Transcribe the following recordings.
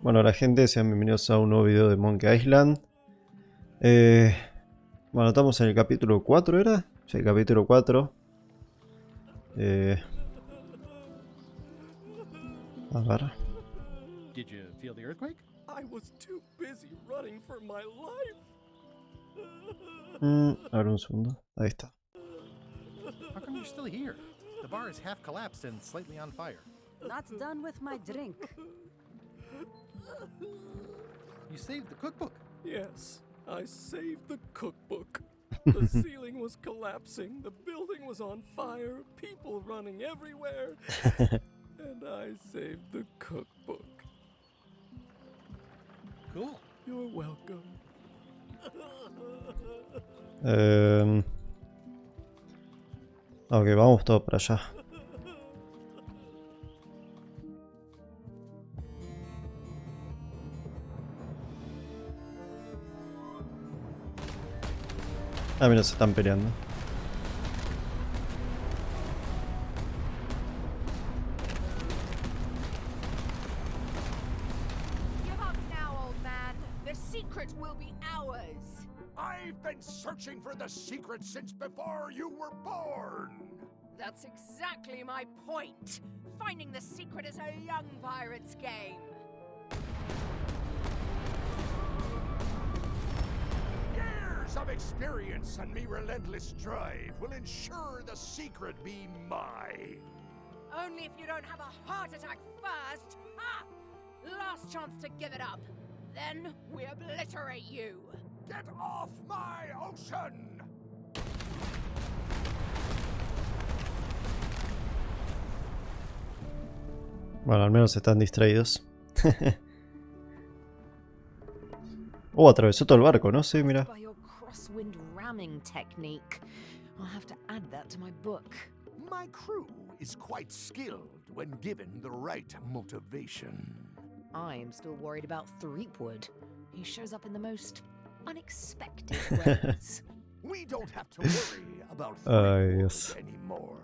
Bueno, la gente, sean bienvenidos a un nuevo video de Monkey Island. Bueno, estamos en el capítulo 4, ¿era? Sí, capítulo 4. A ver. Did you feel the earthquake? I was too busy running for my life. A ver un segundo. Ahí está. How come you're still here? The bar is half collapsed and slightly on fire. Not done with my drink. You saved the cookbook. Yes, I saved the cookbook. The ceiling was collapsing, the building was on fire, people running everywhere, and I saved the cookbook. Cool. You're welcome. Ok, vamos todos para allá. Ah, mira, se están peleando. Give up now, old man. The secret will be ours. I've been searching for the secret since before you were born! That's exactly my point. Finding the secret is a young pirate's game. Years of experience and me relentless drive will ensure the secret be mine. Only if you don't have a heart attack first. Ha! Last chance to give it up. Then we obliterate you. Get off my ocean! Bueno, al menos están distraídos. Atravesó todo el barco, ¿no? Sí, mira. By your crosswind ramming technique. I'll have to add that to my book. My crew is quite skilled when given the right motivation. I am still worried about Threepwood. He shows up in the most unexpected ways. We don't have to worry about yes. anymore.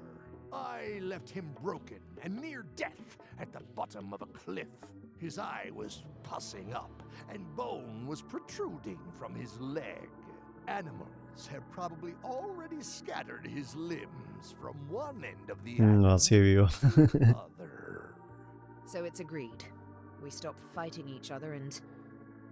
I left him broken and near death at the bottom of a cliff. His eye was pussing up, and bone was protruding from his leg. Animals have probably already scattered his limbs from one end of the No, island así vivo. to the other. So it's agreed. We stop fighting each other and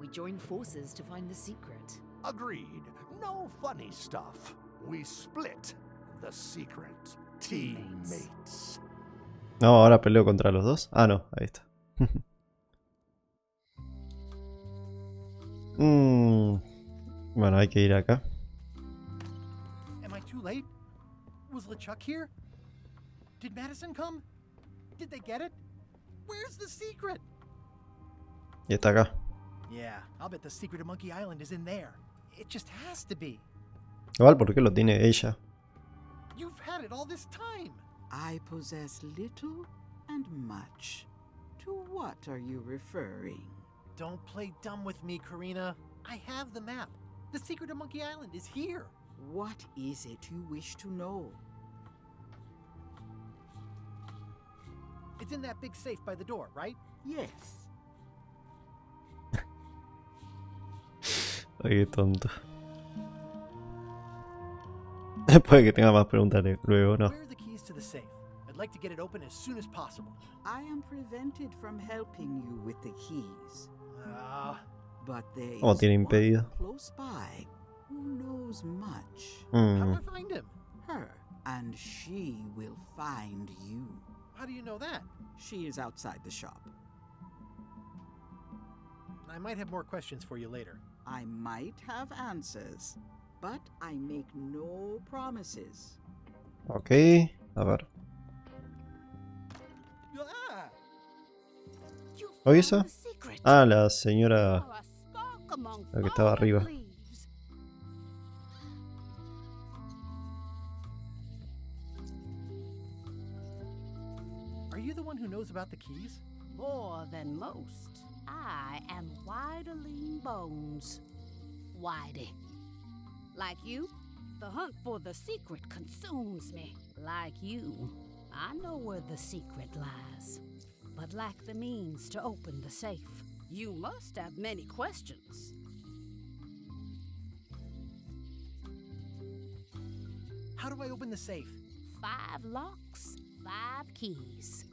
we join forces to find the secret. Agreed. No funny stuff. We split the secret. Teammates. No, ahora peleo contra los dos. Ah, no, ahí está. Bueno, hay que ir acá. Am I too late? Was LeChuck here? Did Madison come? Did they get it? Where's the secret? Y está acá. Yeah, I'll bet the secret of Monkey Island is in there. It just has to be. Igual, ¿por qué lo tiene ella? You've had it all this time. I possess little and much. To what are you referring? Don't play dumb with me, Karina. I have the map. The secret of Monkey Island is here. What is it you wish to know? It's in that big safe by the door, right? Yes. Ay, qué tonto. Puede que tenga más preguntas luego, ¿no? Where are the keys to the safe? I'd like to get it open as soon as possible. I am prevented from helping you with the keys. But there Oh, is tiene one impedido. close by who knows much. How do I find him? Her, and she will find you. How do you know that? She is outside the shop. I might have more questions for you later. I might have answers, but I make no promises. Ok, a ver. Ah! You ¿Oye found esa? the secret. Ah, la señora. Oh, a spark among La que estaba fallen arriba. leaves. Are you the one who knows about the keys? More than most. I am Widerling Bones. Whitey. Like you, the hunt for the secret consumes me. Like you, I know where the secret lies, but lack the means to open the safe. You must have many questions. How do I open the safe? 5 locks, 5 keys.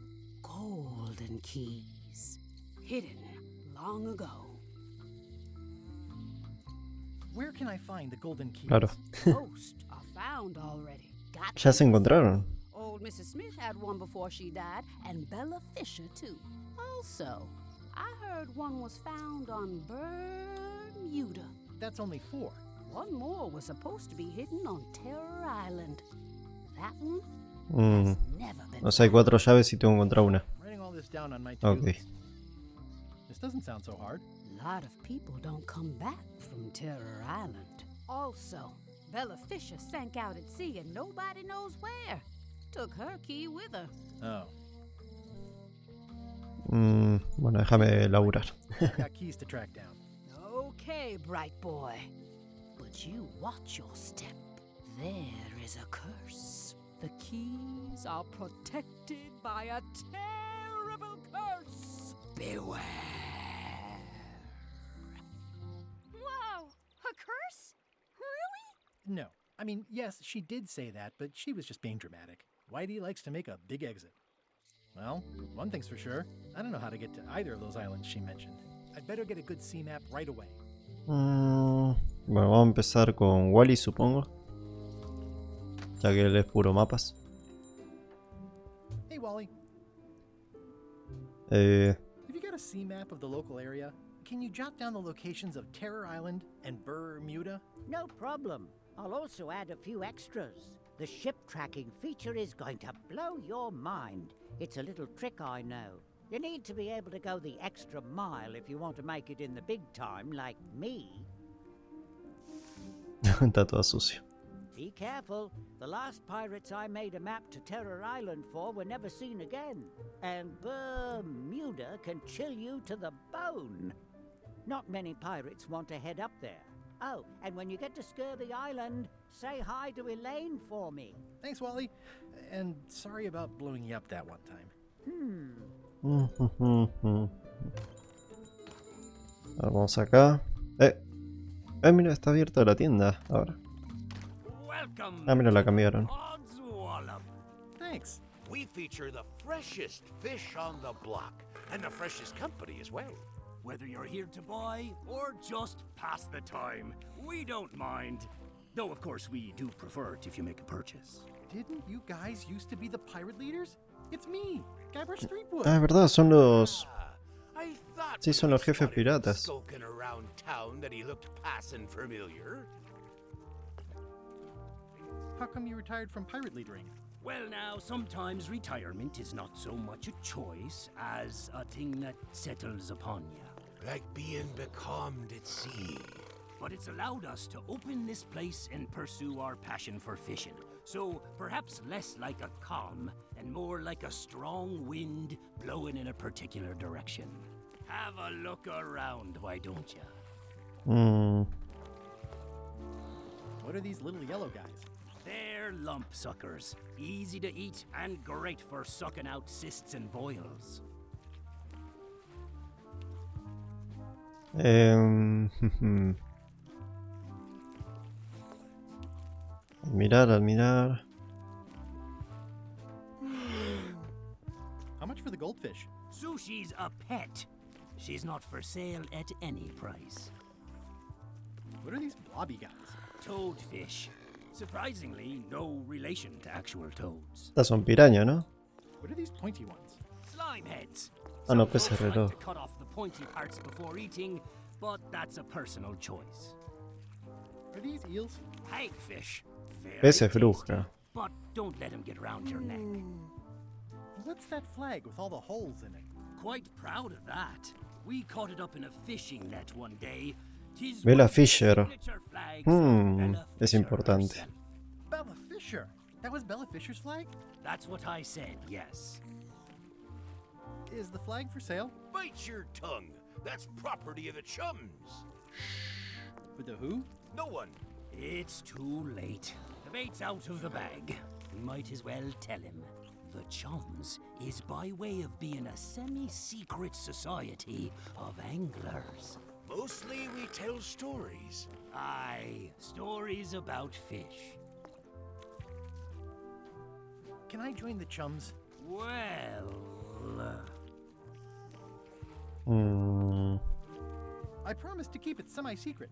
Golden keys. Hidden long ago. Where can I find the golden keys? Claro. Most are found already. Got Ya se these. encontraron. Old Mrs. Smith had one before she died, and Bella Fisher, too. Also, I heard one was found on Bermuda. That's only 4. One more was supposed to be hidden on Terror Island. That one Mm. has never been O sea, hay 4 llaves y tengo que encontrar una. Writing all this down on my to-do Ok. list. This doesn't sound so hard. A lot of people don't come back from Terror Island. Also, Bella Fisher sank out at sea and nobody knows where. Took her key with her. Oh. Bueno, déjame laburar. Got keys to track down. Okay, bright boy. But you watch your step. There is a curse. The keys are protected by a terrible curse. Beware. Whoa! A curse? Really? No. I mean, yes, she did say that, but she was just being dramatic. Whitey likes to make a big exit. Well, one thing's for sure. I don't know how to get to either of those islands she mentioned. I'd better get a good sea map right away. Bueno, vamos a empezar con Wally, supongo. Ya que él es puro mapas. Hey, Wally. Eh, Have you got a sea map of the local area? Can you jot down the locations of Terror Island and Bermuda? No problem. I'll also add a few extras. The ship tracking feature is going to blow your mind. It's a little trick, I know. You need to be able to go the extra mile if you want to make it in the big time, like me. está todo sucio. Be careful. The last pirates I made a map to Terror Island for were never seen again. And Bermuda can chill you to the bone. Not many pirates want to head up there. Oh, and when you get to Scurvy Island, say hi to Elaine for me. Thanks, Wally. And sorry about blowing you up that one time. Vamos acá. Mira, está abierta la tienda ahora. Welcome. Ah, mira, la cambiaron. Oddswallop. Thanks. We feature the freshest fish on the block, and the freshest company as well. Whether you're here to buy or just pass the time, we don't mind. Though, of course, we do prefer it if you make a purchase. Didn't you guys used to be the pirate leaders? It's me, Guybrush Threepwood. Ah, es verdad, son los... I thought Sí, son when los we jefes spotted him piratas. skulking around town that he looked passing familiar. How come you retired from pirate leadering? Well, now, sometimes retirement is not so much a choice as a thing that settles upon you. Like being becalmed at sea. But it's allowed us to open this place and pursue our passion for fishing. So perhaps less like a calm and more like a strong wind blowing in a particular direction. Have a look around, why don't you? What are these little yellow guys? They're lump suckers. Easy to eat and great for sucking out cysts and boils. Admirar. How much for the goldfish? Sushi's a pet. She's not for sale at any price. What are these blobby guys? Toadfish. Surprisingly, no relation to actual toads. Estas son piraña, ¿no? What are these pointy ones? Slime heads. Ah, no, Some folks peces like reloj. to cut off the pointy parts before eating, but that's a personal choice. Are these eels? Hagfish. Very Peces tasty, bruja. but don't let them get around your neck. What's that flag with all the holes in it? Quite proud of that. We caught it up in a fishing net one day. 'Tis Bella one of the Fisher. signature flags of Bella Es Fisher importante. herself. Bella Fisher! That was Bella Fisher's flag? That's what I said, yes. Is the flag for sale? Bite your tongue. That's property of the chums. With the who? No one. It's too late. The bait's out of the bag. We might as well tell him. The Chums is by way of being a semi-secret society of anglers. Mostly we tell stories. Aye, stories about fish. Can I join the chums? Well... Hmm. I promised to keep it semi-secret.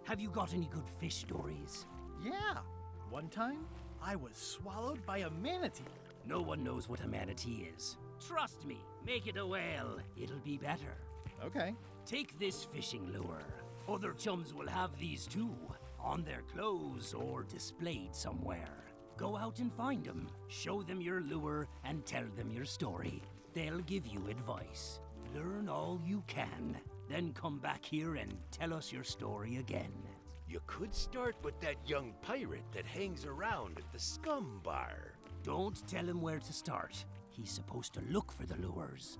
have you got any good fish stories? Yeah. One time, I was swallowed by a manatee. No one knows what a manatee is. Trust me, make it a whale. It'll be better. Okay. Take this fishing lure. Other chums will have these too, on their clothes or displayed somewhere. Go out and find them, show them your lure, and tell them your story. They'll give you advice. Learn all you can, then come back here and tell us your story again. You could start with that young pirate that hangs around at the scum bar. Don't tell him where to start. He's supposed to look for the lures.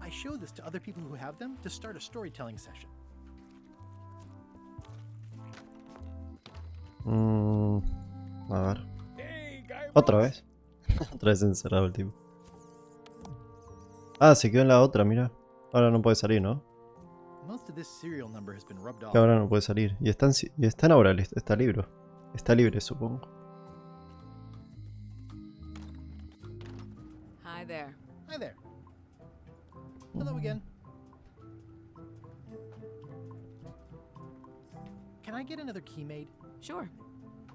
I show this to other people who have them to start a storytelling session. A ver. Otra vez. Otra vez encerrado el tipo. Ah, se quedó en la otra, mira. Ahora no puede salir, ¿no? Most of this serial number has been rubbed off. Que ahora no puede salir. Y están ahora, está libre. Está libre, supongo. Hi there. Hi there. Hello again. Can I get another key made? Sure.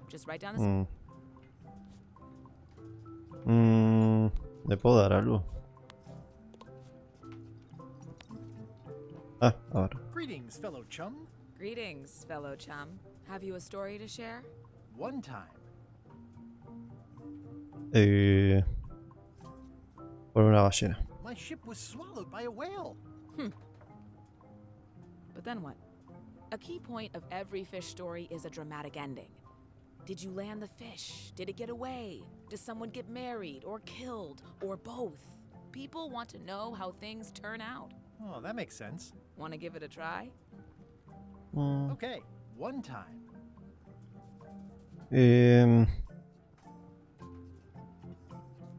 Just write down this. ¿Le puedo dar algo? Ah, ahora. Greetings, fellow chum. Greetings, fellow chum. Have you a story to share? One time, Por una ballena. my ship was swallowed by a whale. But then what? A key point of every fish story is a dramatic ending. Did you land the fish? Did it get away? Does someone get married or killed or both? People want to know how things turn out. Oh, that makes sense. Want to give it a try? Okay, one time.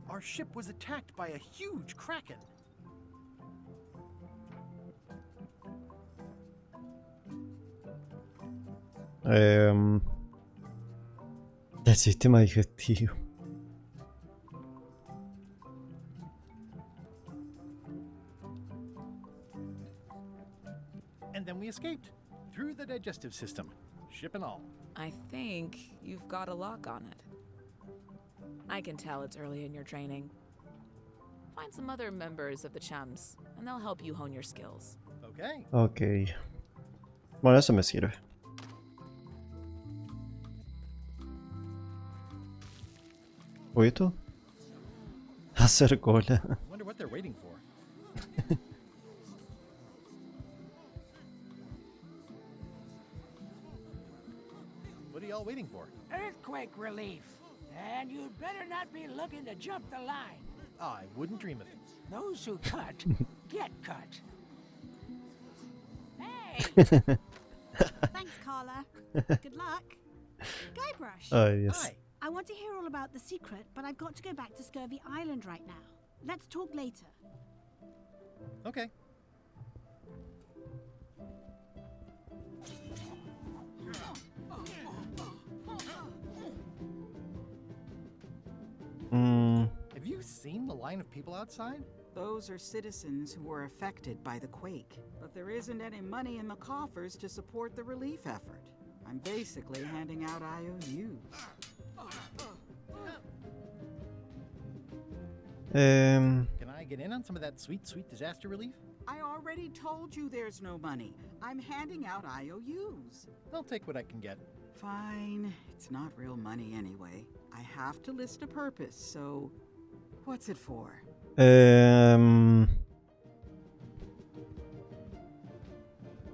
Our ship was attacked by a huge kraken. El sistema digestivo. And then we escaped through the digestive system, ship and all. I think you've got a lock on it. I can tell it's early in your training. Find some other members of the chums, and they'll help you hone your skills. Okay. Ok. Bueno, eso me sirve. ¿Oye esto? Hacer cola. Wonder what they're waiting for. What are y'all waiting for? Earthquake relief. And you'd better not be looking to jump the line. I wouldn't dream of it. Those who cut, get cut. Hey! Thanks, Carla. Good luck. Guybrush, Ay, Dios. Hi. I want to hear all about the secret, but I've got to go back to Scurvy Island right now. Let's talk later. Okay. Have you seen the line of people outside? Those are citizens who were affected by the quake, but there isn't any money in the coffers to support the relief effort. I'm basically handing out IOUs. Can I get in on some of that sweet, sweet disaster relief? I already told you there's no money. I'm handing out IOUs. I'll take what I can get. Fine, it's not real money anyway. I have to list a purpose, so what's it for?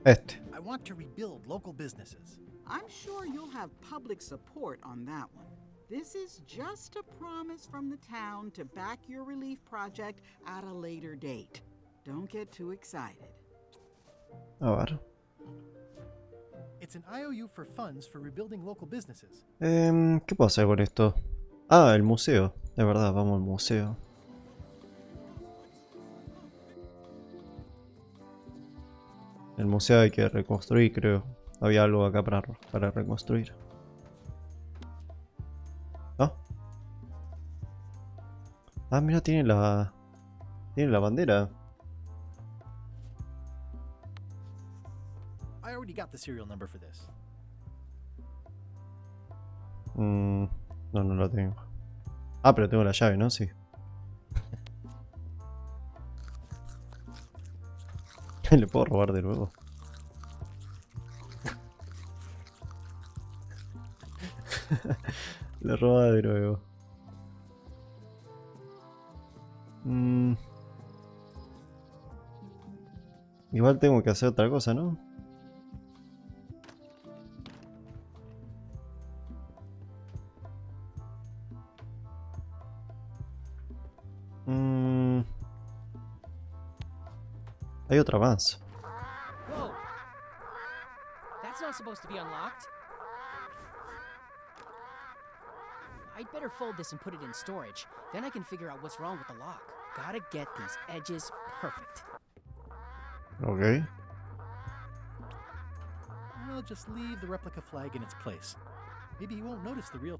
Este. I want to rebuild local businesses. I'm sure you'll have public support on that one. This is just a promise from the town to back your relief project at a later date. Don't get too excited. A ver. It's It's an IOU for funds for rebuilding local businesses. ¿Qué puedo hacer con esto? Ah, el museo. De verdad, vamos al museo. El museo hay que reconstruir, creo. Había algo acá para reconstruir. ¿No? Ah, mira, tiene la bandera. I already got the serial number for this. No, no la tengo. Ah, pero tengo la llave, ¿no? Sí. ¿Le puedo robar de nuevo? Le roba de nuevo. Igual tengo que hacer otra cosa, ¿no? Hay otra más. Whoa! That's not supposed to be unlocked. I'd better fold this and put it in storage. Then I can figure out what's wrong with the lock. Gotta get these edges perfect. Ok. I'll just leave the replica flag in its place. Maybe he won't notice the real...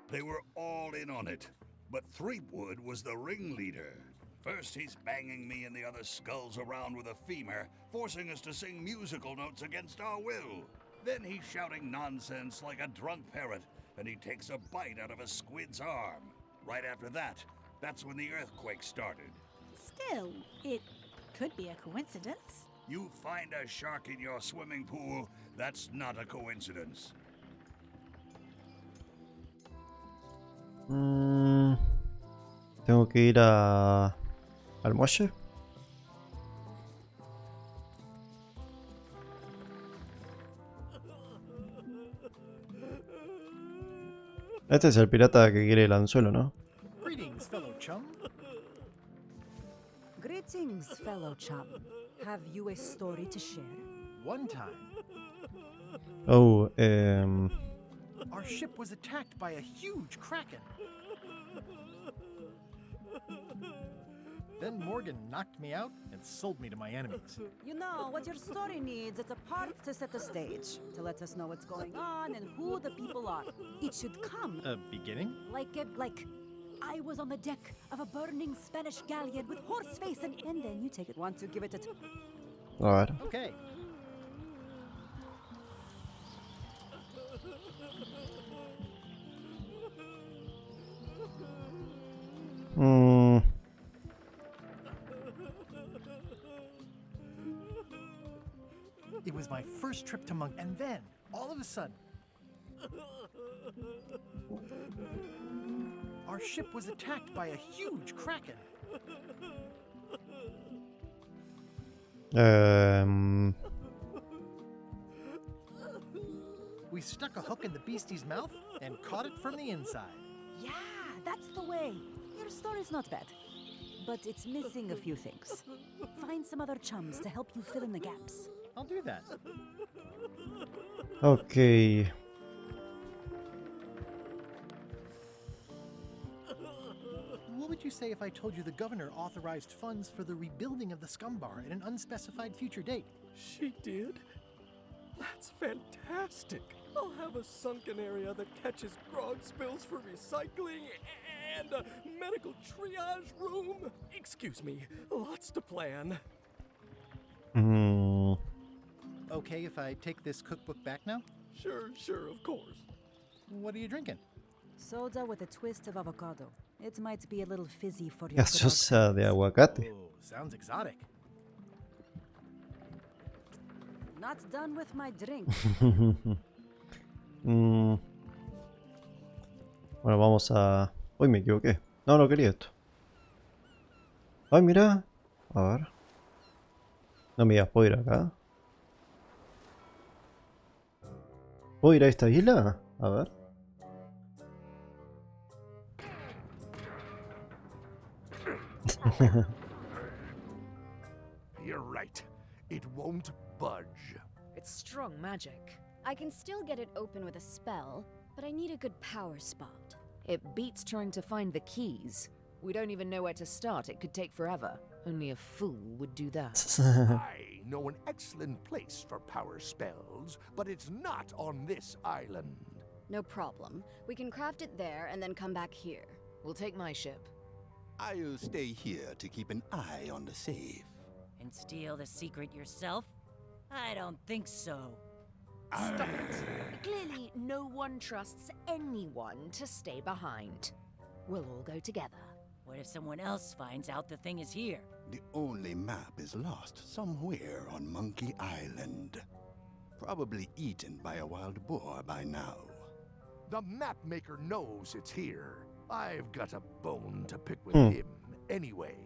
They were all in on it, but Threepwood was the ringleader. First, he's banging me and the other skulls around with a femur, forcing us to sing musical notes against our will. Then he's shouting nonsense like a drunk parrot, and he takes a bite out of a squid's arm. Right after that, that's when the earthquake started. Still, it could be a coincidence. You find a shark in your swimming pool, that's not a coincidence. Tengo que ir al muelle. Este es el pirata que quiere el anzuelo, ¿no? Greetings, fellow chum. Greetings, fellow chum. Have you a story to share? One time, Oh, our ship was attacked by a huge kraken. Then Morgan knocked me out and sold me to my enemies. You know, what your story needs is a part to set the stage, to let us know what's going on and who the people are. It should come A beginning? like I was on the deck of a burning Spanish galleon with horse face and then you take it. Want to give it a a ver. Okay. It was my first trip to Monk, and then, all of a sudden, our ship was attacked by a huge kraken. We stuck a hook in the beastie's mouth and caught it from the inside. Yeah, that's the way. Your story's not bad, but it's missing a few things. Find some other chums to help you fill in the gaps. I'll do that. Ok. What would you say if I told you the governor authorized funds for the rebuilding of the scum bar at an unspecified future date? She did? That's fantastic. I'll have a sunken area that catches grog spills for recycling and a medical triage room. Excuse me, lots to plan. Okay if I take this cookbook back now? Sure, of course. What are you drinking? Soda with a twist of avocado. It might be a little fizzy for your Gaseosa de aguacate. Oh, sounds exotic. Not done with my drink. Bueno, vamos a... Uy, me equivoqué. No, no quería esto. Ay, mira. A ver. No me digas, ¿puedo ir acá? ¿Puedo ir a esta isla? A ver. You're right. It won't budge. It's strong magic. I can still get it open with a spell, but I need a good power spot. It beats trying to find the keys. We don't even know where to start. It could take forever. Only a fool would do that. I know an excellent place for power spells, but it's not on this island. No problem. We can craft it there and then come back here. We'll take my ship. I'll stay here to keep an eye on the safe. And steal the secret yourself? I don't think so. Stop it. Clearly, no one trusts anyone to stay behind. We'll all go together. What if someone else finds out the thing is here? The only map is lost somewhere on Monkey Island. Probably eaten by a wild boar by now. The map maker knows it's here. I've got a bone to pick with him anyway.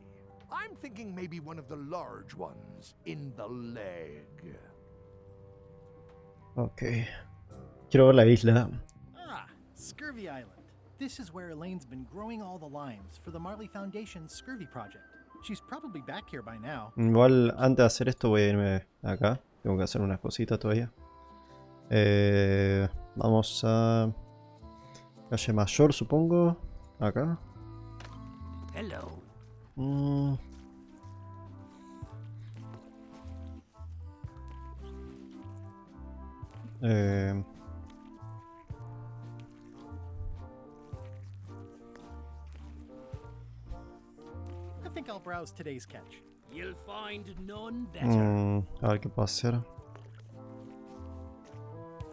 I'm thinking maybe one of the large ones in the leg. Ok. Quiero ver la isla. Ah, Scurvy Island. This is where Elaine's been growing all the limes for the Marley Foundation's Scurvy project. She's probably back here by now. Igual antes de hacer esto voy a irme acá. Tengo que hacer unas cositas todavía. Vamos a calle mayor, supongo. Acá. Hello. I think I'll browse today's catch. You'll find none better. A ver qué puedo hacer.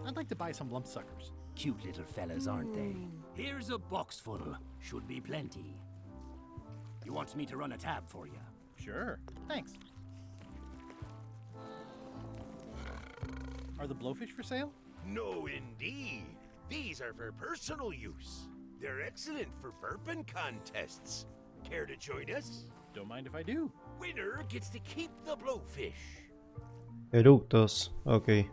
I'd like to buy some lump suckers. Cute little fellas, aren't they? Here's a box full. Should be plenty. You want me to run a tab for you? Sure, thanks. Are the blowfish for sale? No, indeed. These are for personal use. They're excellent for burping contests. Care to join us? Don't mind if I do. Winner gets to keep the blowfish. Eructos, ok.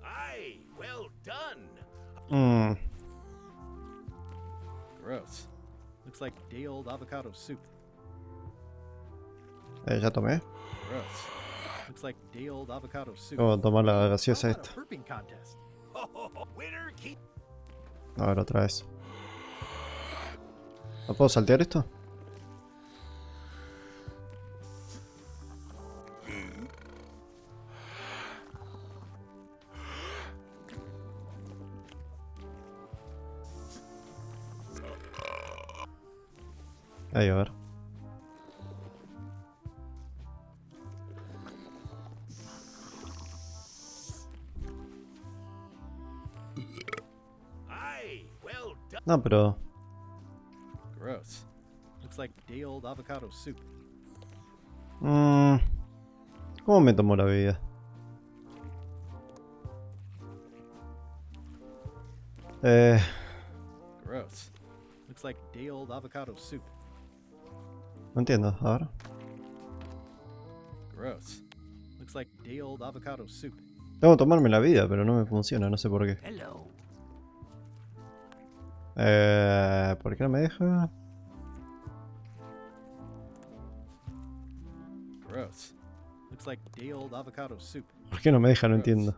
Aye, well done. Gross. Looks like day-old avocado soup. Ya tomé. Gross. Looks like day-old avocado soup. Vamos a tomar la gaseosa How about esta. a burping contest? Winner keep. A ver, otra vez. ¿No puedo saltear esto? Ahí, a ver. Aye, well done. No, pero... Gross. Looks like day-old avocado soup. ¿Cómo me tomo la bebida? Gross. Looks like day-old avocado soup. No entiendo, a ver. Gross. Looks like day-old avocado soup. Tengo que tomarme la vida, pero no me funciona, no sé por qué. Hello. ¿Por qué no me deja? Gross. Looks like day-old avocado soup. ¿Por qué no me deja? No entiendo.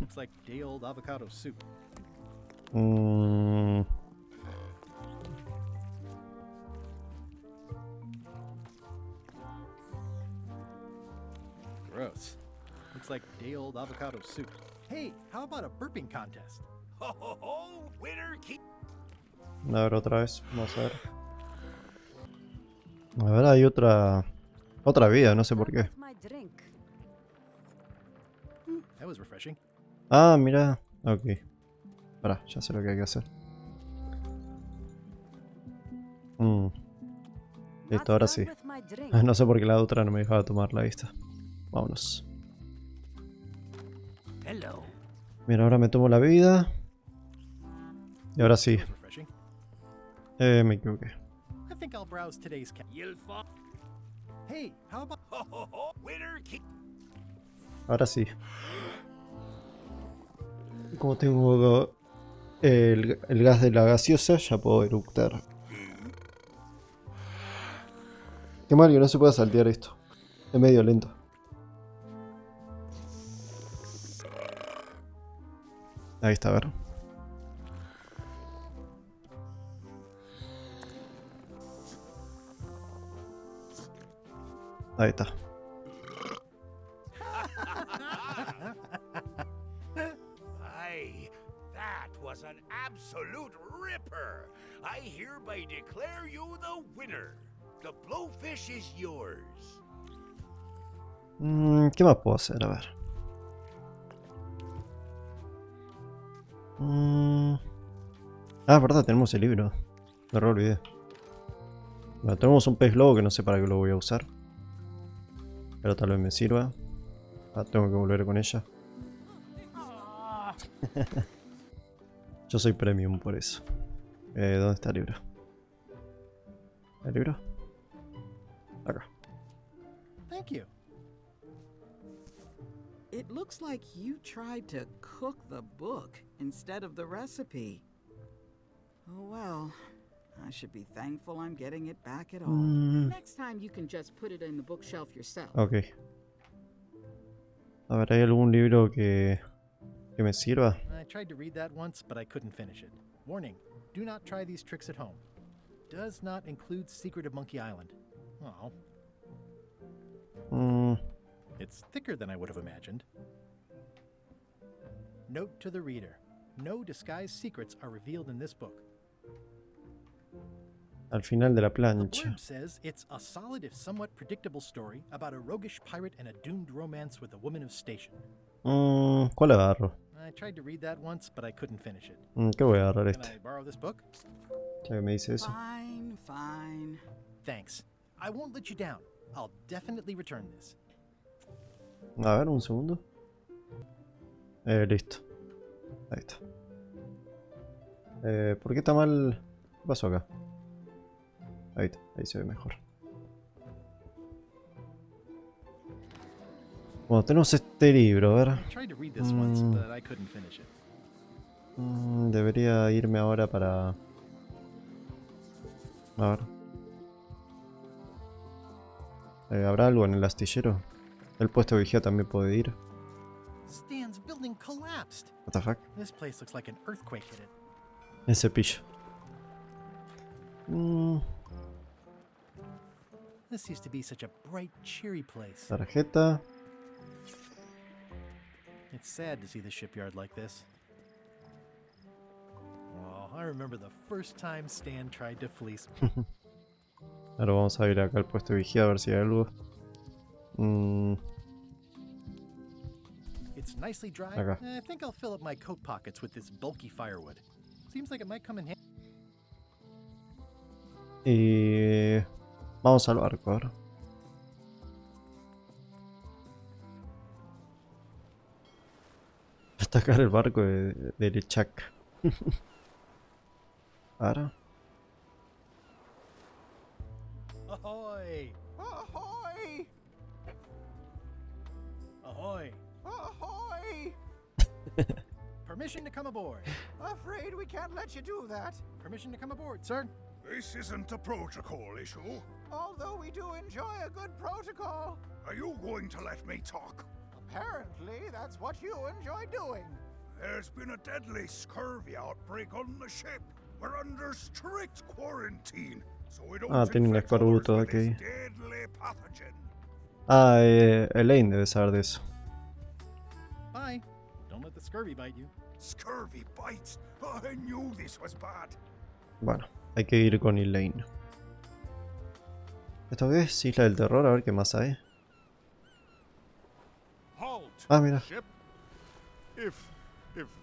Looks like day-old avocado soup. Gross. Looks like day-old avocado soup. Hey, how about a burping contest? Ho ho ho! Winner keep. A ver, otra vez. Vamos a ver. A ver, hay otra vida, no sé por qué. My drink. That was refreshing. Ah, mira. Ok. Pará, ya sé lo que hay que hacer. Listo, ahora sí. my drink. No sé por qué la otra no me dejaba tomar la vista. Vámonos. Hello. Bien, ahora me tomo la bebida. Y ahora sí. That was refreshing. Me equivoqué. I think I'll browse today's Hey, how about Winner Ahora sí. Como tengo el gas de la gaseosa, ya puedo eructar. Qué mal que no se pueda saltear esto. Es medio lento. Ahí está, a ver. Ahí está. Aye, that was an absolute ripper. I hereby declare you the winner. The blowfish is yours. ¿Qué más puedo hacer? A ver. Verdad, tenemos el libro. Me re olvidé. Bueno, tenemos un pez globo que no sé para qué lo voy a usar. Pero tal vez me sirva. Tengo que volver con ella. Yo soy premium por eso. ¿Dónde está el libro? ¿El libro? Acá. Thank you. It looks like you tried to cook the book instead of the recipe. Oh well. I should be thankful I'm getting it back at all. Next time you can just put it in the bookshelf yourself. Ok. A ver, ¿hay algún libro que me sirva? I tried to read that once, but I couldn't finish it. Warning, do not try these tricks at home. Does not include Secret of Monkey Island. Oh. It's thicker than I would have imagined. Note to the reader. No disguised secrets are revealed in this book. Al final de la The plancha. blurb says it's a solid if somewhat predictable story about a roguish pirate and a doomed romance with a woman of station. ¿Cuál agarro? I tried to read that once, but I couldn't finish it. ¿Qué voy a agarrar Can este? I borrow this book? Ya que me dice eso. Fine, fine. Thanks. I won't let you down. I'll definitely return this. A ver, un segundo. Listo. Ahí está. ¿Por qué está mal? ¿Qué pasó acá? Ahí está, ahí se ve mejor. Bueno, tenemos este libro, a ver. I tried to read this once, but I couldn't finish it. Debería irme ahora para... A ver. ¿Habrá algo en el astillero? El puesto de vigía también puede ir. Stan's building collapsed. What the fuck? This place looks like an earthquake hit it. El cepillo. This used to be such a bright, cheery place. Tarjeta. It's sad to see the shipyard like this. Oh, I remember the first time Stan tried to fleece me. Ahora vamos a ir acá al puesto de vigía a ver si hay algo. It's nicely dry. Acá. I think I'll fill up my coat pockets with this bulky firewood. Seems like it might come in handy. Y... Vamos al barco ahora. Atacar el barco de Lechak. Ahora. Ahoy! Ahoy! Ahoy! Ahoy! Permission to come aboard. Afraid we can't let you do that. Permission to come aboard, sir. This isn't a protocol issue. Although we do enjoy a good protocol. Are you going to let me talk? Apparently, that's what you enjoy doing. There's been a deadly scurvy outbreak on the ship. We're under strict quarantine, so we don't tiene un infect others escorbuto with this aquí. deadly pathogen. Elaine debe saber de eso. Bye. Don't let the scurvy bite you. Scurvy bites? I knew this was bad. Bueno, hay que ir con Elaine. ¿Esto qué es? Isla del Terror, a ver qué más hay. Halt, Mira. ship. If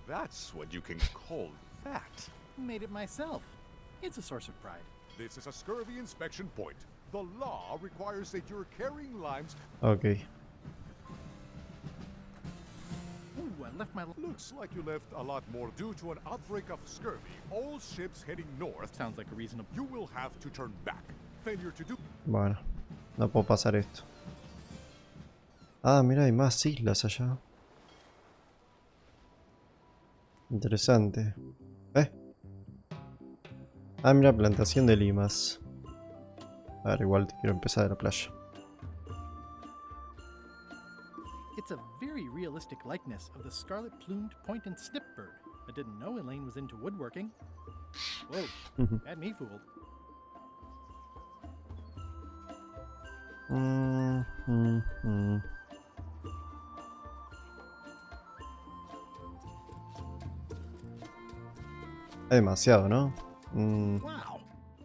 that's what you can call that. Made it myself. It's a source of pride. This is a scurvy inspection point. The law requires that you're carrying limes. Ok. Ooh, I left my... Looks like you left a lot more due to an outbreak of scurvy. All ships heading north. Sounds like a reasonable... You will have to turn back. Failure to do... Bueno, no puedo pasar esto. Ah, mira, hay más islas allá. Interesante. Ah, mira, plantación de limas. A ver, igual quiero empezar de la playa. It's a very realistic likeness of the scarlet-plumed point and snip bird. I didn't know Elaine was into woodworking. Whoa, had me fooled. Hay demasiado, ¿no? Wow,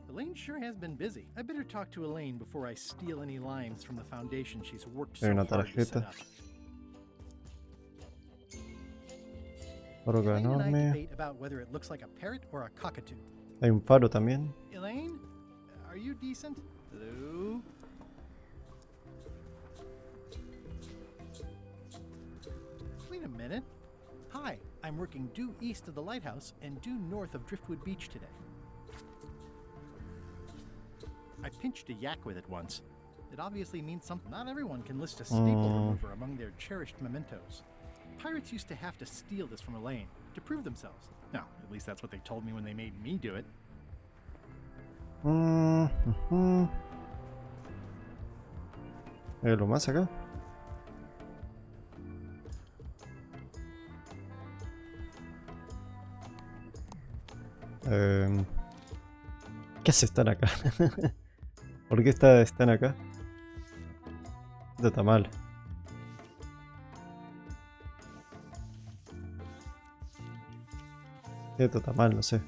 Elaine sure has been busy. I better talk to Elaine before I steal any limes from the foundation she's worked so Hay una hard to set tarjeta. up. Oroca Elaine and I enorme. debate about whether it looks like a parrot or a cockatoo. Hay un faro también. Elaine, are you decent? Hello? Wait a minute. Hi, I'm working due east of the lighthouse and due north of Driftwood Beach today. I pinched a yak with it once. It obviously means something. Not everyone can list a staple remover among their cherished mementos. Pirates used to have to steal this from Elaine to prove themselves. No, at least that's what they told me when they made me do it. ¿Hay algo más acá? ¿Qué hace están acá? ¿Por qué están acá? Esto está mal. Esto está mal, no sé.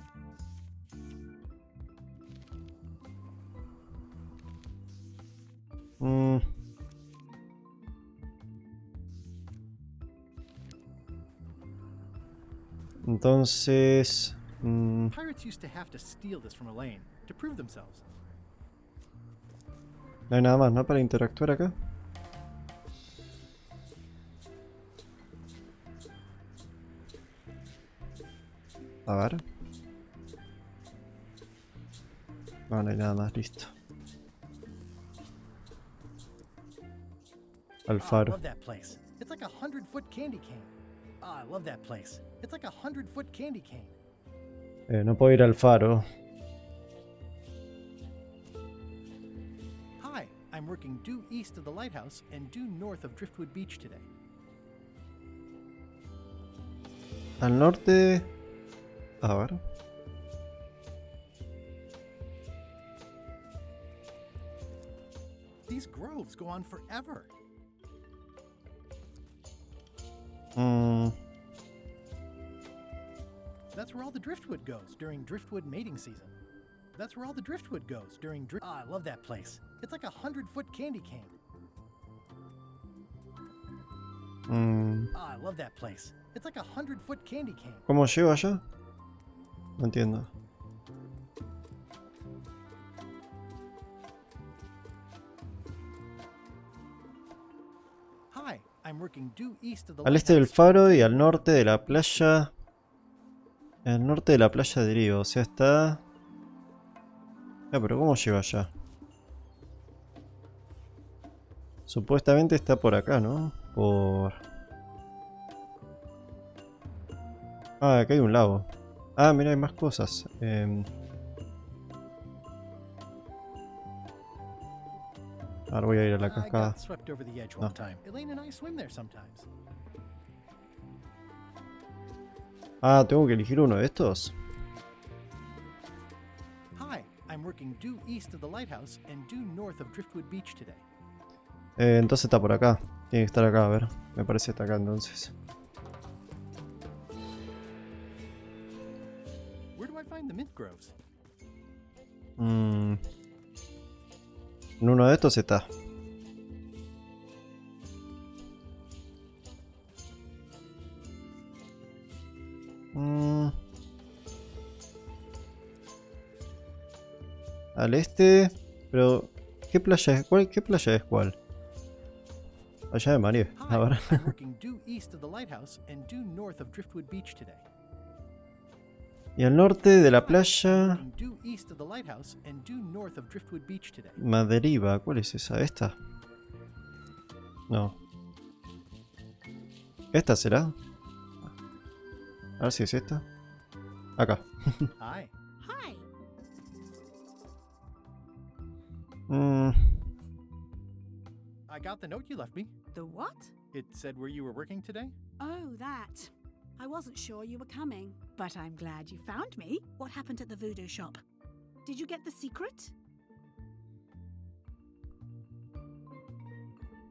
Entonces... Pirates used to have to steal this from Elaine to prove themselves. No hay nada más, ¿no? Para interactuar acá. A ver. No, no hay nada más, listo. Al Oh, I faro. love that place. It's like a 100-foot candy cane. Oh, I love that place. It's like a 100-foot candy cane. No puedo ir al faro. Hi, I'm working due east of the lighthouse and due north of Driftwood Beach today. Al norte... A ver. These groves go on forever. That's where all the driftwood goes during driftwood mating season. That's where all the driftwood goes during Oh, I love that place. It's like a 100-foot candy cane. Oh, I love that place. It's like a 100-foot candy cane. ¿Cómo llego allá? No entiendo. Hi, I'm working due east of the Al este del faro y al norte de la playa. Al norte de la playa de Río, o sea, está... Ah, pero ¿cómo llego allá? Supuestamente está por acá, ¿no? Por... Ah, acá hay un lago. Ah, mira, hay más cosas. Ahora voy a ir a la I cascada. got swept over the edge No. one time. Elaine and I swim there sometimes. Ah, tengo que elegir uno de estos. Hi, I'm working due east of the lighthouse and due north of Driftwood Beach today. Entonces está por acá. Tiene que estar acá, a ver. Me parece que está acá entonces. Where do I find the mint groves? En uno de estos está. Al este, pero ¿Qué playa es cuál? ¿Qué playa es cuál? Allá de María. A ver. I'm working due east of the lighthouse and due north of Driftwood Beach today. Y al norte de la playa... Working due east of the lighthouse and due north of Driftwood Beach today. Maderiva. ¿Cuál es esa? ¿Esta? No. ¿Esta será? A ver si es esta. Acá. Hi. Hi. I got the note you left me. The what? It said where you were working today. Oh, that. I wasn't sure you were coming, but I'm glad you found me. What happened at the voodoo shop? Did you get the secret?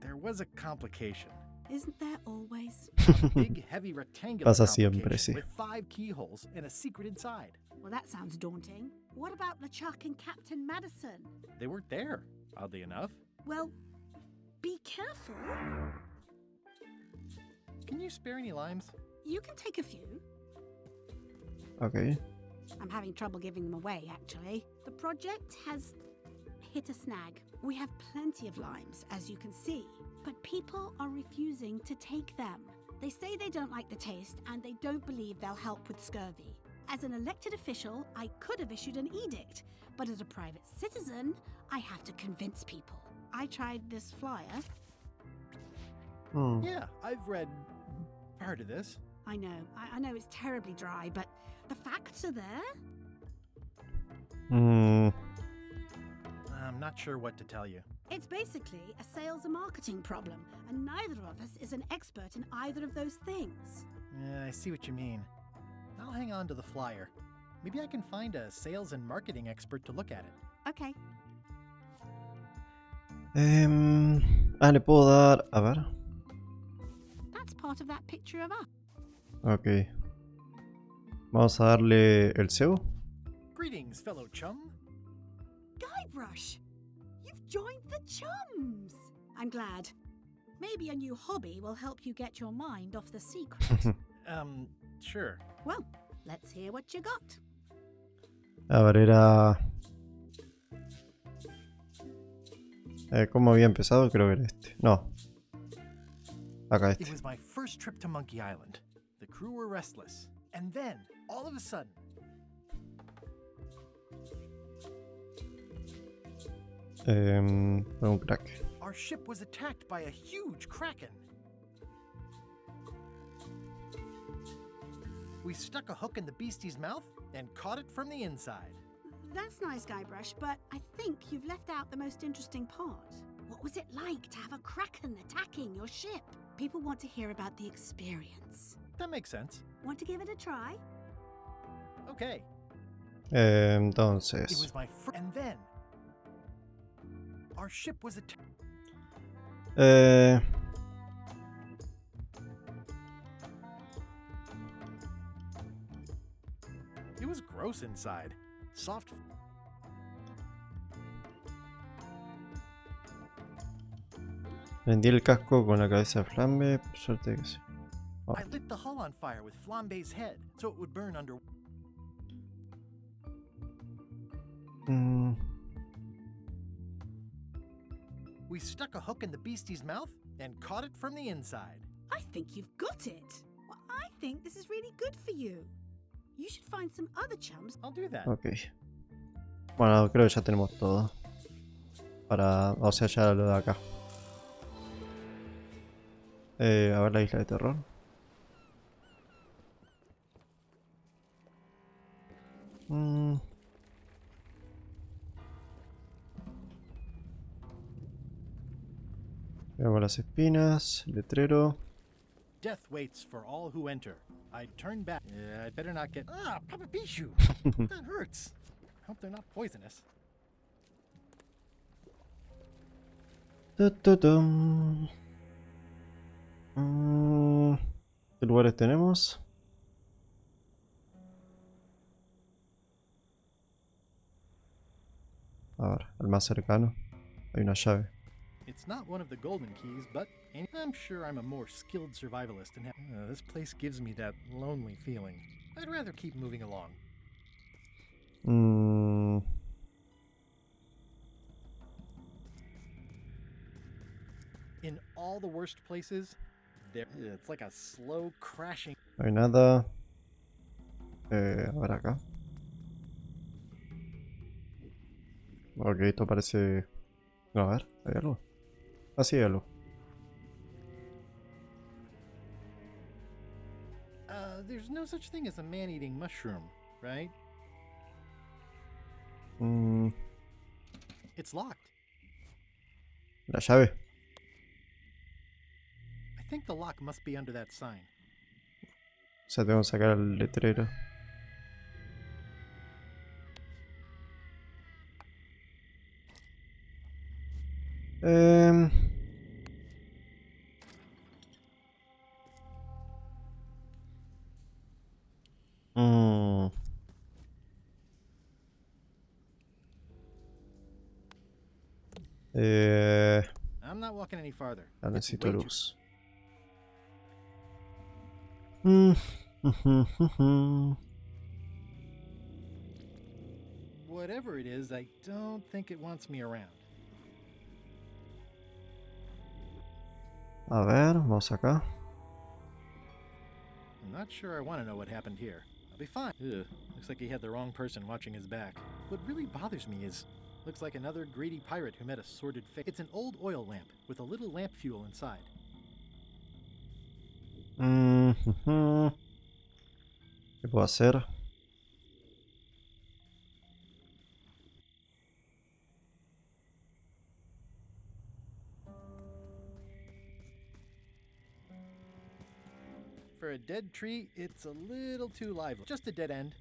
There was a complication. Isn't there always? Big, heavy rectangular Pasa siempre, complication sí. with 5 keyholes and a secret inside. Well, that sounds daunting. What about LeChuck and Captain Madison? They weren't there, oddly enough. Well, be careful. Can you spare any limes? You can take a few. Ok. I'm having trouble giving them away, actually. The project has hit a snag. We have plenty of limes, as you can see, but people are refusing to take them. They say they don't like the taste, and they don't believe they'll help with scurvy. As an elected official, I could have issued an edict, but as a private citizen, I have to convince people. I tried this flyer. Yeah, I've read part of this. I know, I know it's terribly dry, but the facts are there. I'm not sure what to tell you. It's basically a sales and marketing problem, and neither of us is an expert in either of those things. Yeah, I see what you mean. I'll hang on to the flyer. Maybe I can find a sales and marketing expert to look at it. Okay. Le puedo dar... A ver. That's part of that picture of us. Ok. Vamos a darle el cebo. Greetings, fellow chum. Guybrush! You've joined the chums! I'm glad. Maybe a new hobby will help you get your mind off the secret. Sure. Well, let's hear what you got. A ver, era... ¿Cómo había empezado? Creo que era este. No. Acá It este. was my first trip to Monkey Island. The crew were restless. And then, all of a sudden... Un crack. Our ship was attacked by a huge kraken. We stuck a hook in the beastie's mouth and caught it from the inside. That's nice, Guybrush, but I think you've left out the most interesting part. What was it like to have a kraken attacking your ship? People want to hear about the experience. That makes sense. Want to give it a try? Okay. Entonces... It was my first... And then... Our ship was attacked... It was gross inside. Soft... Prendí el casco con la cabeza de flambe. Por suerte que sí. I lit the hull on fire with Flambe's head, so it would burn under... We stuck a hook in the beastie's mouth and caught it from the inside. I think you've got it. Well, I think this is really good for you. You should find some other chums. I'll do that. Ok. Bueno, creo que ya tenemos todo. Para... O sea, ya lo de acá. A ver la isla de terror. Veamos las espinas, letrero. Death waits for all who enter. I'd turn back. Yeah, I'd better not get... Ah, Papa Pichu! That hurts. Hope they're not poisonous. ¿Qué lugares tenemos? A ver, el más cercano. Hay una llave. It's not one of the golden keys, but I'm sure I'm a more skilled survivalist and this place gives me that lonely feeling. I'd rather keep moving along. In all the worst places, it's like a slow crashing. No hay nada. A ver acá. Ok, esto parece... No, a ver, ¿hay algo? Ah, sí, hay algo. There's no such thing as a man-eating mushroom, right? It's locked. La llave. I think the lock must be under that sign. O sea, tengo que sacar el letrero. Eh... Mm. I'm not walking any farther. Ah, It's necesito way too- luz. Whatever it is, I don't think it wants me around. A ver, vamos acá. I'm not sure I want to know what happened here. I'll be fine. Ugh, looks like he had the wrong person watching his back. What really bothers me is, looks like another greedy pirate who met a sordid fate. It's an old oil lamp with a little lamp fuel inside. ¿Qué puedo hacer? For a dead tree, it's a little too lively. Just a dead end.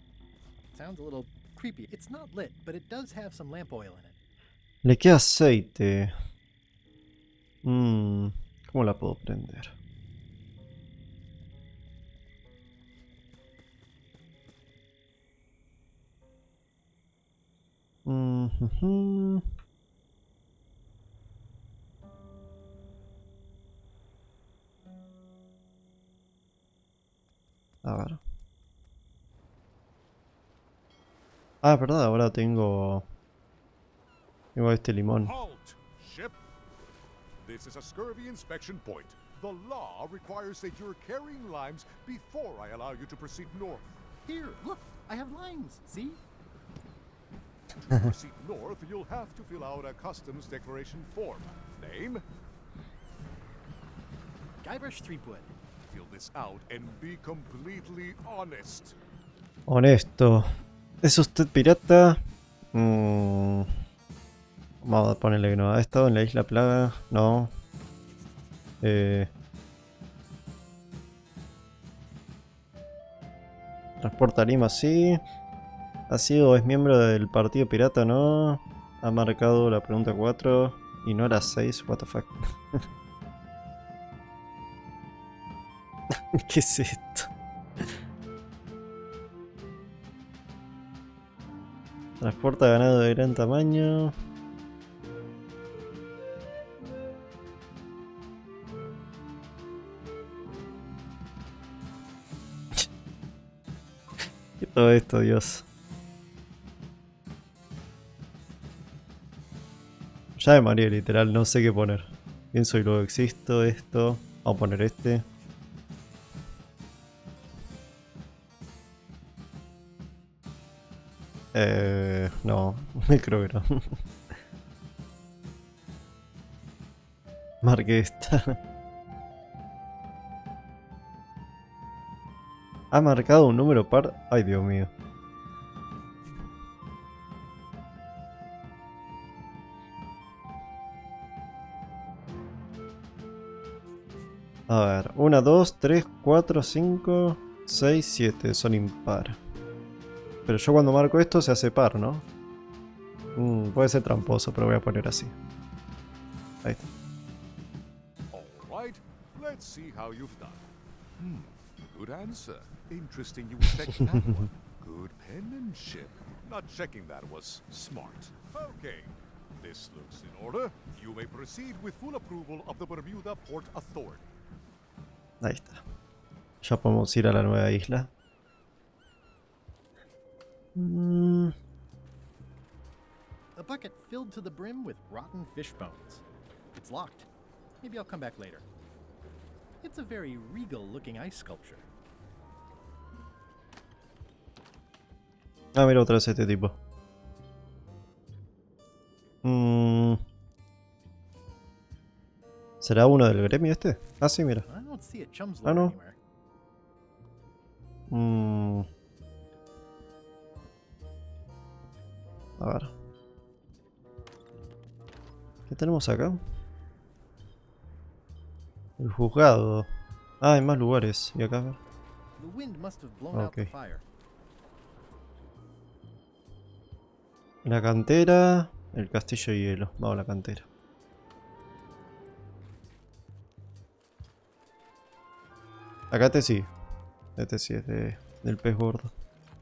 Sounds a little creepy. It's not lit, but it does have some lamp oil in it. Le queda aceite. ¿Cómo la puedo prender? A ver. Ah, es verdad, ahora tengo este limón. Halt, ship! This is a scurvy inspection point. The law requires that you're carrying limes before I allow you to proceed north. Here, look, I have limes, see? To proceed north, you'll have to fill out a customs declaration form. Name? Guybrush Threepwood. Fill this out and be completely honest. Honesto. ¿Es usted pirata? Vamos a ponerle que no. ¿Ha estado en la isla Plaga? No. Transporta Lima, sí. ¿Ha sido o es miembro del partido pirata? No. Ha marcado la pregunta 4 y no la 6. What the fuck. ¿Qué es esto? Transporta ganado de gran tamaño. ¿Qué todo esto, Dios? Ya me mareé, literal, no sé qué poner. Pienso y luego existo, esto. Vamos a poner este. No, creo que no. Marqué esta. Ha marcado un número par. Ay, Dios mío. A ver, 1, 2, 3, 4, 5, 6, 7. Son impar. Pero yo cuando marco esto se hace par, ¿no? Puede ser tramposo, pero voy a poner así. Ahí está. Alright, let's see how you've done. Good answer. Interesting you would check that one. Good penmanship. Not checking that was smart. Okay, this looks in order. You may proceed with full approval of the Bermuda Port Authority. Ahí está. Ya podemos ir a la nueva isla. A bucket filled to the brim with rotten fish bones. It's locked. Maybe I'll come back later. It's a very regal-looking ice sculpture. Ah, mira otra vez este tipo. ¿Será uno del gremio este? Ah, sí, mira. I don't see a chum's Ah, lure no. anywhere. A ver. ¿Qué tenemos acá? El juzgado. Ah, hay más lugares. Y acá. The wind must have blown out the Ok. fire. La cantera. El castillo de hielo. Vamos a la cantera. Acá este sí. Este sí es del pez gordo.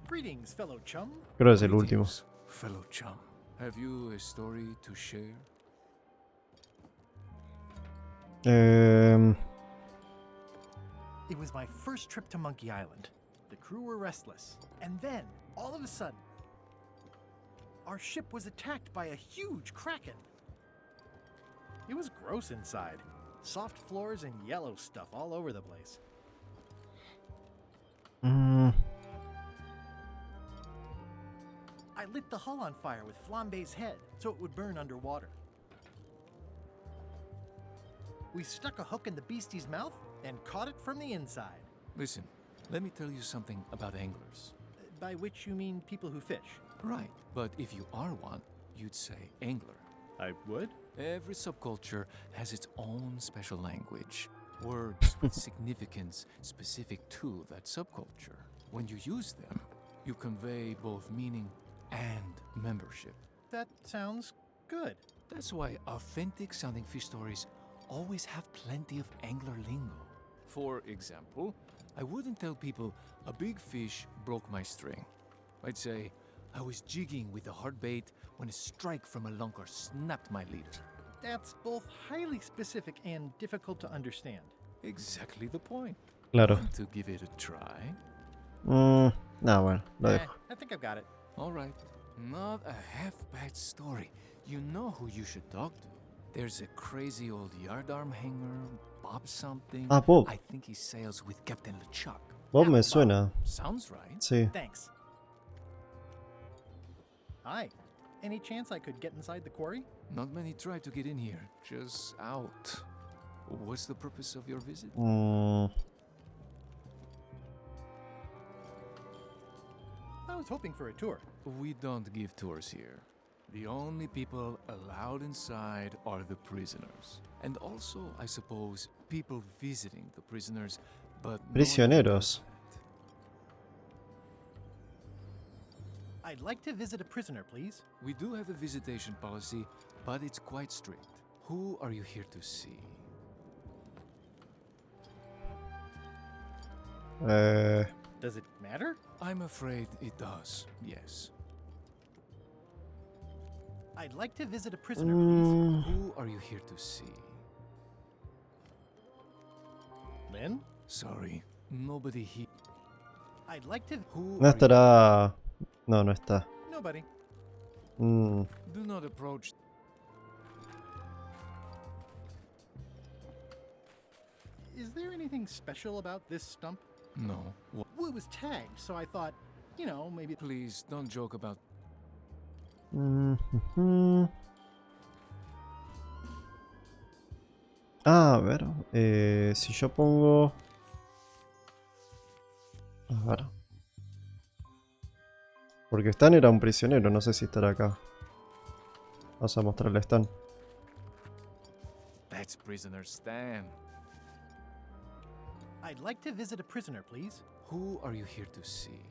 Greetings, fellow chum. Creo que es el último. Greetings, fellow chum. Have you a story to share? It was my first trip to Monkey Island. The crew were restless. And then, all of a sudden, our ship was attacked by a huge kraken. It was gross inside. Soft floors and yellow stuff all over the place. I lit the hull on fire with Flambe's head so it would burn underwater. We stuck a hook in the beastie's mouth and caught it from the inside. Listen, let me tell you something about anglers. By which you mean people who fish? Right, but if you are one, you'd say angler. I would? Every subculture has its own special language. Words with significance specific to that subculture. When you use them, you convey both meaning and membership. That sounds good. That's why authentic sounding fish stories always have plenty of angler lingo. For example, I wouldn't tell people a big fish broke my string. I'd say I was jigging with a hard bait when a strike from a lunker snapped my leader. That's both highly specific and difficult to understand. Exactly the point. Claro. Want to give it a try? No, bueno, lo dejo. I think I've got it. All right. Not a half bad story. You know who you should talk to. There's a crazy old yardarm hanger, Bob something. Ah, Bob. I think he sails with Captain LeChuck. Bob me suena. Sounds right. Sí. Thanks. Hi. Any chance I could get inside the quarry? Not many try to get in here, just out. What's the purpose of your visit? I was hoping for a tour. We don't give tours here. The only people allowed inside are the prisoners. And also, I suppose, people visiting the prisoners, but... Prisioneros. I'd like to visit a prisoner, please. We do have a visitation policy, but it's quite strict. Who are you here to see? Does it matter? I'm afraid it does, yes. I'd like to visit a prisoner, please. Who are you here to see? Lynn? Sorry, nobody here. I'd like to... No estará... No, no está. Nobody. Do not approach. Is there anything special about this stump? No. Well, it was tagged, so I thought, you know, maybe... Please, don't joke about... Ah, a ver. Si yo pongo... A ver. Porque Stan era un prisionero, no sé si estará acá. Vamos a mostrarle a Stan. That's prisoner Stan. I'd like to visit a prisoner, please. Who are you here to see?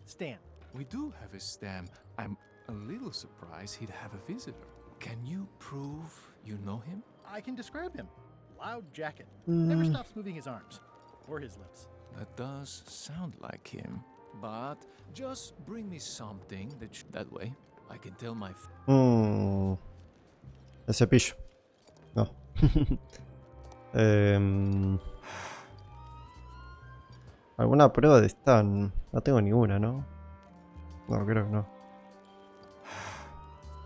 Stan. We do have a Stan. I'm a little surprised he'd have a visitor. Can you prove you know him? I can describe him. Loud jacket. Never stops moving his arms. Or his lips. That does sound like him. But just bring me something that way I can tell my... El cepillo. No. ¿Alguna prueba de Stan? No tengo ninguna, ¿no? No, creo que no.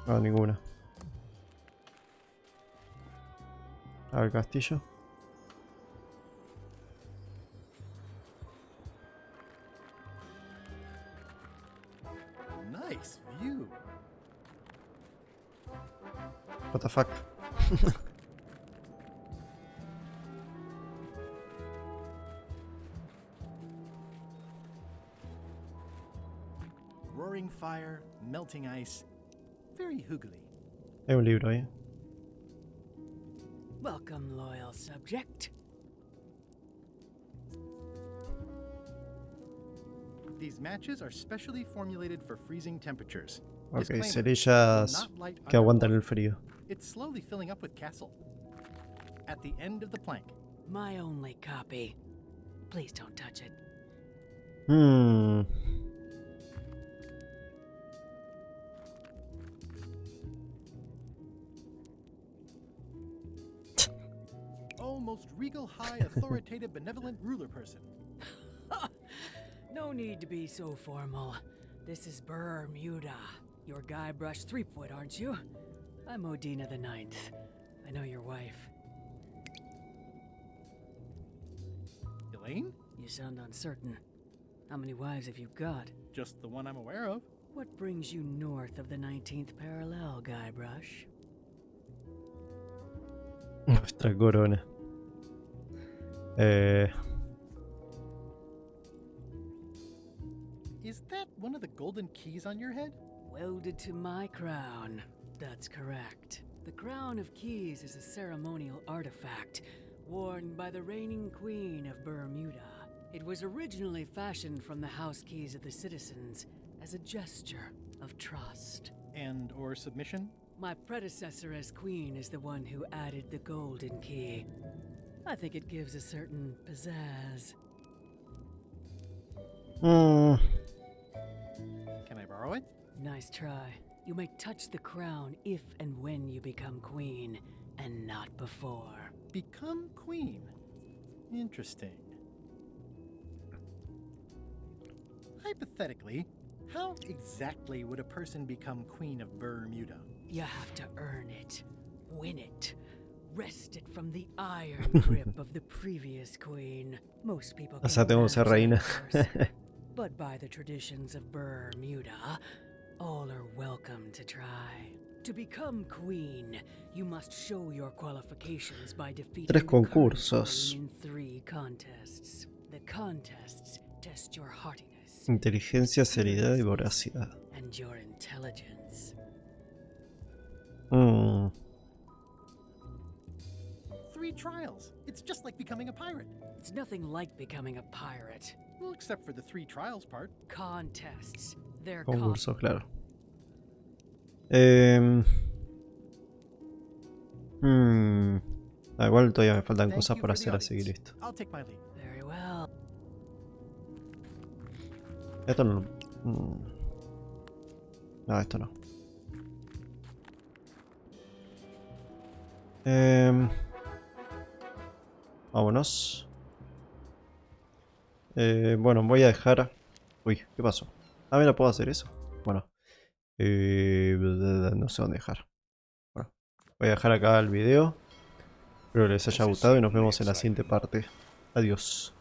No, ninguna. Al castillo. Nice view. What the fuck. Roaring fire, melting ice. Very hoogly. Hay un libro ahí. Welcome, loyal subject. These matches are specially formulated for freezing temperatures. Ok, Disclaimer, cerillas will not light que aguantan underwater. el frío. It's slowly filling up with castle. At the end of the plank. My only copy. Please don't touch it. Hmm. Oh, most regal, high, authoritative, benevolent ruler person. No need to be so formal. This is Bermuda. Your Guybrush Threepwood, aren't you? I'm Odina the Ninth. I know your wife. Elaine? You sound uncertain. How many wives have you got? Just the one I'm aware of. What brings you north of the 19th parallel, Guybrush? Nuestra corona. Is that one of the golden keys on your head? Welded to my crown. That's correct. The Crown of Keys is a ceremonial artifact worn by the reigning queen of Bermuda. It was originally fashioned from the house keys of the citizens as a gesture of trust. And or submission? My predecessor as queen is the one who added the golden key. I think it gives a certain pizzazz. Hmm. Can I borrow it? Nice try. You may touch the crown if and when you become queen, and not before. Become queen. Interesting. Hypothetically, how exactly would a person become queen of Bermuda? You have to earn it, win it, wrest it from the iron grip of the previous queen. Most people O sea, can tengo que ser manage reina. that, of course. But by the traditions of Bermuda, all are welcome to try. To become queen, you must show your qualifications by defeating Tres the current concursos. queen in 3 contests. The contests test your hardiness, Inteligencia, seriedad y voracidad. and your intelligence. Hmm. 3 trials. It's just like becoming a pirate. It's nothing like becoming a pirate. Well, except for the 3 trials part. Contests. They're Concurso, claro. Igual todavía me faltan Thank cosas you para for the hacer, así que audience. listo. I'll take my leave. Very well. Esto no. No, esto no. Vámonos. Bueno, voy a dejar... Uy, ¿qué pasó? Ah, mira, ¿puedo hacer eso? Bueno. No sé dónde dejar. Bueno, voy a dejar acá el video. Espero que les haya gustado y nos vemos en la siguiente parte. Adiós.